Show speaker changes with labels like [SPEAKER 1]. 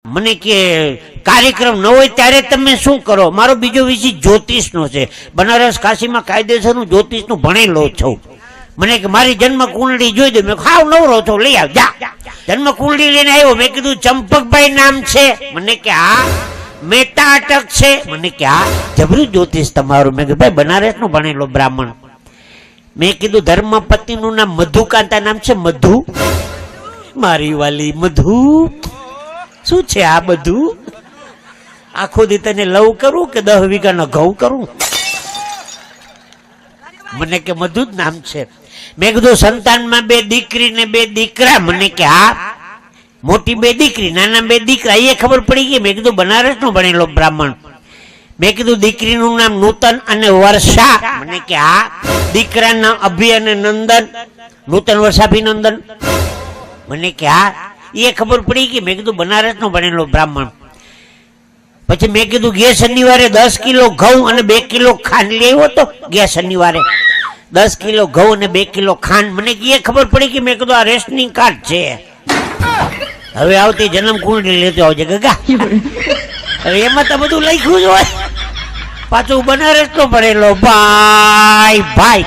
[SPEAKER 1] મને કે કાર્યક્રમ ન હોય ત્યારે તમે શું કરો? મારો બીજો વિષય જ્યોતિષનો છે. બનારસ કાશીમાં કાયદેસરનું જ્યોતિષનું ભણેલો છું. મને કે મારી જન્મ કુંડળી જોઈ દે. મેં હાવ નવરો છો, લઈ આવ જા. જન્મ કુંડળી લઈને આવ્યો. મેં કીધું ચંપકભાઈ નામ છે? મને કે હા. મહેતા અટક છે? મને કે હા. જબરું જ્યોતિષ તમારું. મેં કીધું ભાઈ બનારસનું ભણેલો બ્રાહ્મણ. મેં કીધું ધર્મપતિનું નામ મધુકાંતા નામ છે? મધુ? મારી વાલી મધુ શું છે આ બધું? આખો દી તને લવ કરું કે 10 વીઘાના ઘઉં કરું? મને કે મધુ જ નામ છે. મેં કીધું સંતાનમાં 2 દીકરી ને 2 દીકરા? મને કે હા. મોટી 2 દીકરી, નાના 2 દીકરા. એ ખબર પડી ગઈ. મેં કીધું બનારસનો ભણેલો બ્રાહ્મણ. મેં કીધું દીકરીનું નામ નૂતન અને વર્ષા? મને કે હા. દીકરાના અભિ અને નંદન? નૂતન વર્ષાભિનંદન? મને કે હા. એ ખબર પડી ગઈ. મેં કીધું બનારસનો ભણેલો બ્રાહ્મણ. પછી મેં કીધું ગયા શનિવારે 10 કિલો ઘઉં અને 2 કિલો ખાંડ લઈ આવ્યો હતો. ગયા શનિવારે 10 કિલો ઘઉં અને 2 કિલો ખાંડ. મને એ ખબર પડી કે મેં કીધું આ રેશનિંગ કાર્ડ છે. હવે આવતી જન્મ કુંડળી લેતો આવજે ગગા. હવે એમાં તો બધું લખ્યું જ હોય. પાછું બનારસનો ભણેલો ભાઈ ભાઈ.